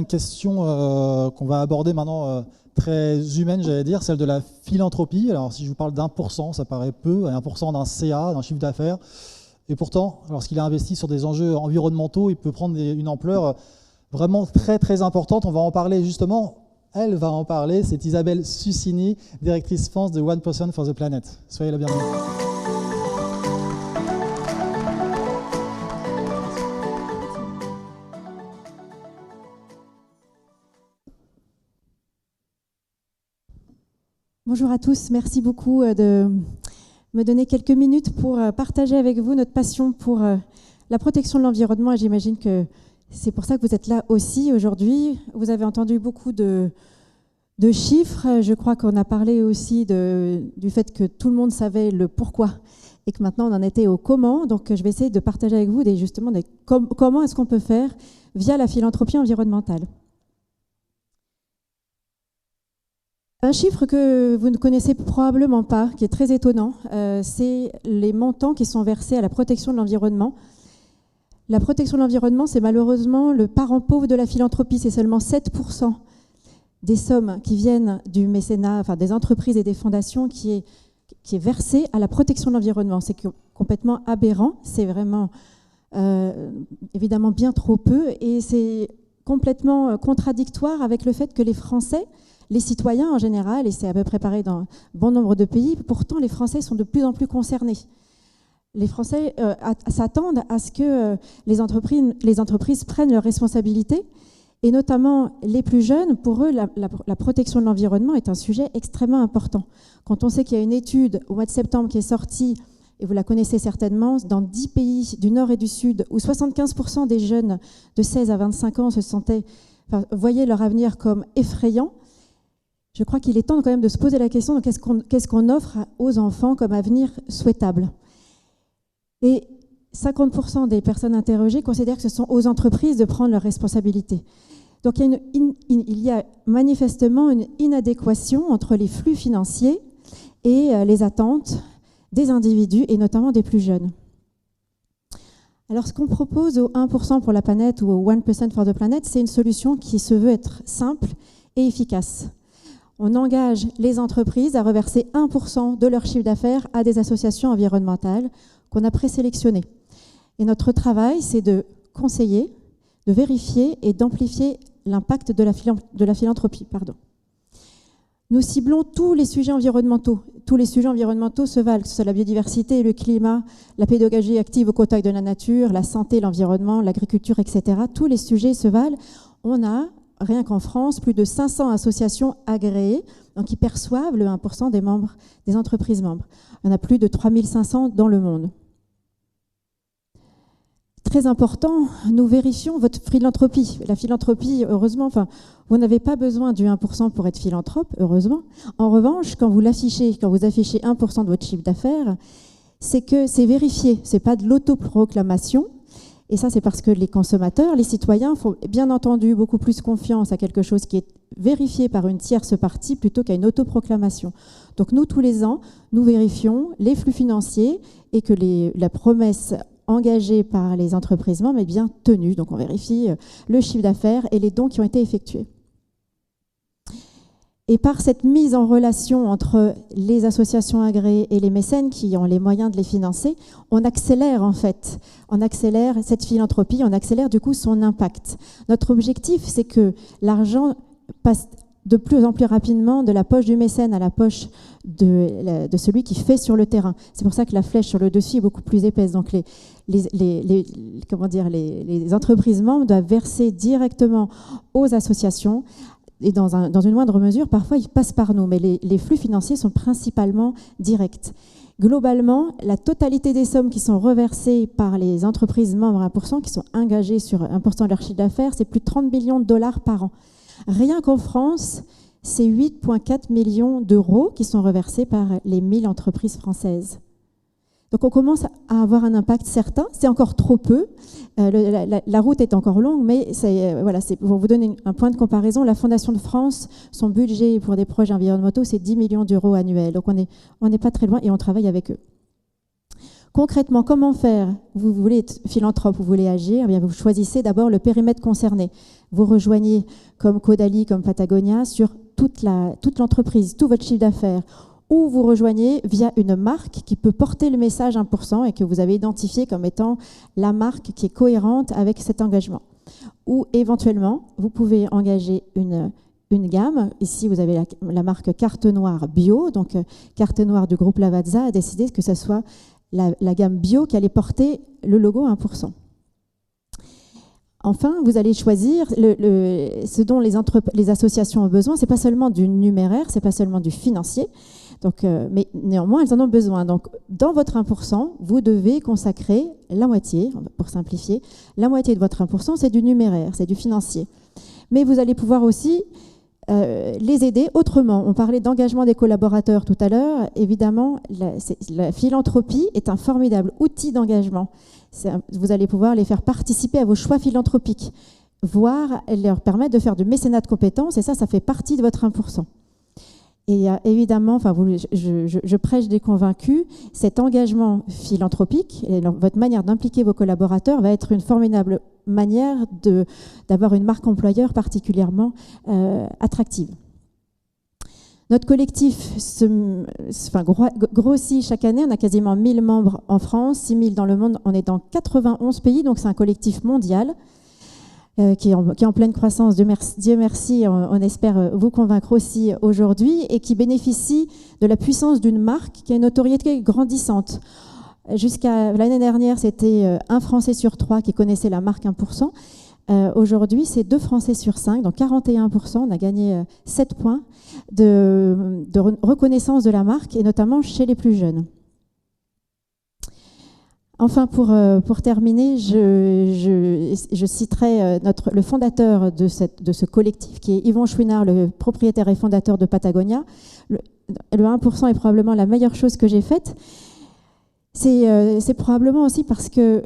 une question qu'on va aborder maintenant très humaine, j'allais dire, celle de la philanthropie. Alors si je vous parle d'1%, ça paraît peu, 1% d'un CA, d'un chiffre d'affaires. Et pourtant, lorsqu'il est investi sur des enjeux environnementaux, il peut prendre une ampleur vraiment très très importante. On va en parler justement, elle va en parler, c'est Isabelle Sucini, directrice France de 1% for the Planet. Soyez la bienvenue. Bonjour à tous, merci beaucoup de me donner quelques minutes pour partager avec vous notre passion pour la protection de l'environnement. Et j'imagine que c'est pour ça que vous êtes là aussi aujourd'hui. Vous avez entendu beaucoup de chiffres. Je crois qu'on a parlé aussi du fait que tout le monde savait le pourquoi et que maintenant on en était au comment. Donc je vais essayer de partager avec vous comment est-ce qu'on peut faire via la philanthropie environnementale. Un chiffre que vous ne connaissez probablement pas, qui est très étonnant, c'est les montants qui sont versés à la protection de l'environnement. La protection de l'environnement, c'est malheureusement le parent pauvre de la philanthropie. C'est seulement 7% des sommes qui viennent du mécénat, enfin des entreprises et des fondations qui est versé à la protection de l'environnement. C'est complètement aberrant, c'est vraiment évidemment bien trop peu et c'est complètement contradictoire avec le fait que les Français, les citoyens en général, et c'est à peu près pareil dans bon nombre de pays, pourtant les Français sont de plus en plus concernés. Les Français s'attendent à ce que les entreprises prennent leurs responsabilités, et notamment les plus jeunes, pour eux, la protection de l'environnement est un sujet extrêmement important. Quand on sait qu'il y a une étude au mois de septembre qui est sortie, et vous la connaissez certainement, dans 10 pays du Nord et du Sud, où 75% des jeunes de 16 à 25 ans voyaient leur avenir comme effrayant, je crois qu'il est temps quand même de se poser la question de qu'est-ce qu'on offre aux enfants comme avenir souhaitable. Et 50% des personnes interrogées considèrent que ce sont aux entreprises de prendre leurs responsabilités. Donc il y a manifestement une inadéquation entre les flux financiers et les attentes des individus et notamment des plus jeunes. Alors ce qu'on propose au 1% pour la planète ou au 1% for the planet, c'est une solution qui se veut être simple et efficace. On engage les entreprises à reverser 1% de leur chiffre d'affaires à des associations environnementales qu'on a présélectionnées. Et notre travail, c'est de conseiller, de vérifier et d'amplifier l'impact de la philanthropie. Nous ciblons tous les sujets environnementaux. Tous les sujets environnementaux se valent, que ce soit la biodiversité, le climat, la pédagogie active au contact de la nature, la santé, l'environnement, l'agriculture, etc. Tous les sujets se valent. On a, rien qu'en France, plus de 500 associations agréées, donc qui perçoivent le 1% des entreprises membres. Il y en a plus de 3500 dans le monde. Très important, nous vérifions votre philanthropie. La philanthropie, heureusement, vous n'avez pas besoin du 1% pour être philanthrope, heureusement. En revanche, quand vous affichez 1% de votre chiffre d'affaires, c'est que c'est vérifié, ce n'est pas de l'autoproclamation. Et ça, c'est parce que les consommateurs, les citoyens font bien entendu beaucoup plus confiance à quelque chose qui est vérifié par une tierce partie plutôt qu'à une autoproclamation. Donc nous, tous les ans, nous vérifions les flux financiers et que la promesse engagée par les entreprises membres est bien tenue. Donc on vérifie le chiffre d'affaires et les dons qui ont été effectués. Et par cette mise en relation entre les associations agréées et les mécènes qui ont les moyens de les financer, on accélère cette philanthropie, on accélère du coup son impact. Notre objectif, c'est que l'argent passe de plus en plus rapidement de la poche du mécène à la poche de celui qui fait sur le terrain. C'est pour ça que la flèche sur le dessus est beaucoup plus épaisse. Donc les entreprises membres doivent verser directement aux associations. Et dans une moindre mesure, parfois, ils passent par nous, mais les flux financiers sont principalement directs. Globalement, la totalité des sommes qui sont reversées par les entreprises membres à 1%, qui sont engagées sur 1% de leur chiffre d'affaires, c'est plus de 30 millions de dollars par an. Rien qu'en France, c'est 8,4 millions d'euros qui sont reversés par les 1000 entreprises françaises. Donc on commence à avoir un impact certain, c'est encore trop peu, la route est encore longue, mais c'est pour vous donner un point de comparaison, la Fondation de France, son budget pour des projets environnementaux, c'est 10 millions d'euros annuels, donc on n'est pas très loin et on travaille avec eux. Concrètement, comment faire? Vous voulez être philanthrope, vous voulez agir, eh bien vous choisissez d'abord le périmètre concerné. vous rejoignez comme Caudalie, comme Patagonia sur toute l'entreprise, tout votre chiffre d'affaires, ou vous rejoignez via une marque qui peut porter le message 1% et que vous avez identifié comme étant la marque qui est cohérente avec cet engagement. Ou éventuellement, vous pouvez engager une gamme. Ici, vous avez la marque Carte Noire Bio. Donc, Carte Noire du groupe Lavazza a décidé que ce soit la gamme bio qui allait porter le logo 1%. Enfin, vous allez choisir ce dont les associations ont besoin. Ce n'est pas seulement du numéraire, ce n'est pas seulement du financier. Donc, mais néanmoins, elles en ont besoin. Donc, dans votre 1%, vous devez consacrer la moitié, pour simplifier, la moitié de votre 1%, c'est du numéraire, c'est du financier. Mais vous allez pouvoir aussi les aider autrement. On parlait d'engagement des collaborateurs tout à l'heure. Évidemment, la philanthropie est un formidable outil d'engagement. Vous allez pouvoir les faire participer à vos choix philanthropiques, voire leur permettre de faire du mécénat de compétences, et ça fait partie de votre 1%. Et évidemment, je prêche des convaincus, cet engagement philanthropique et votre manière d'impliquer vos collaborateurs va être une formidable manière d'avoir une marque employeur particulièrement attractive. Notre collectif grossit chaque année. On a quasiment 1000 membres en France, 6000 dans le monde. On est dans 91 pays, donc c'est un collectif mondial qui est en pleine croissance. Dieu merci, on espère vous convaincre aussi aujourd'hui, et qui bénéficie de la puissance d'une marque qui a une notoriété grandissante. Jusqu'à l'année dernière, c'était un Français sur 3 qui connaissait la marque 1%. Aujourd'hui, c'est 2 Français sur 5, donc 41%. On a gagné 7 points de reconnaissance de la marque, et notamment chez les plus jeunes. Enfin, pour terminer, je citerai le fondateur de ce collectif, qui est Yvon Chouinard, le propriétaire et fondateur de Patagonia. Le 1% est probablement la meilleure chose que j'ai faite. C'est probablement aussi parce que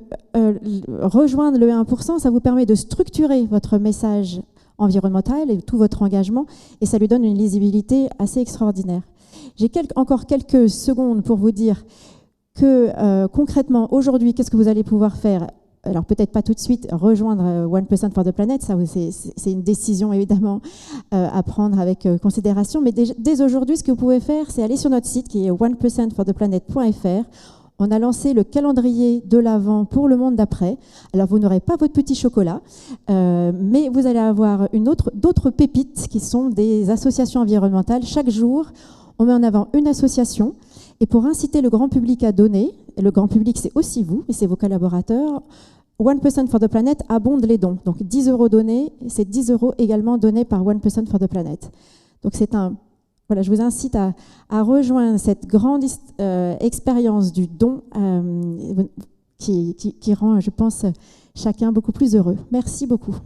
rejoindre le 1%, ça vous permet de structurer votre message environnemental et tout votre engagement, et ça lui donne une lisibilité assez extraordinaire. J'ai encore quelques secondes pour vous dire que concrètement, aujourd'hui, qu'est-ce que vous allez pouvoir faire? Alors peut-être pas tout de suite rejoindre 1% for the Planet, ça c'est une décision évidemment à prendre avec considération, mais dès aujourd'hui, ce que vous pouvez faire, c'est aller sur notre site qui est 1%fortheplanet.fr. On a lancé le calendrier de l'Avent pour le monde d'après. Alors vous n'aurez pas votre petit chocolat, mais vous allez avoir d'autres pépites qui sont des associations environnementales. Chaque jour, on met en avant une association. Et pour inciter le grand public à donner, et le grand public c'est aussi vous, et c'est vos collaborateurs, 1% for the Planet abonde les dons. Donc 10 € donnés, c'est 10 € également donnés par 1% for the Planet. Donc voilà, je vous incite à rejoindre cette grande expérience du don qui rend, je pense, chacun beaucoup plus heureux. Merci beaucoup.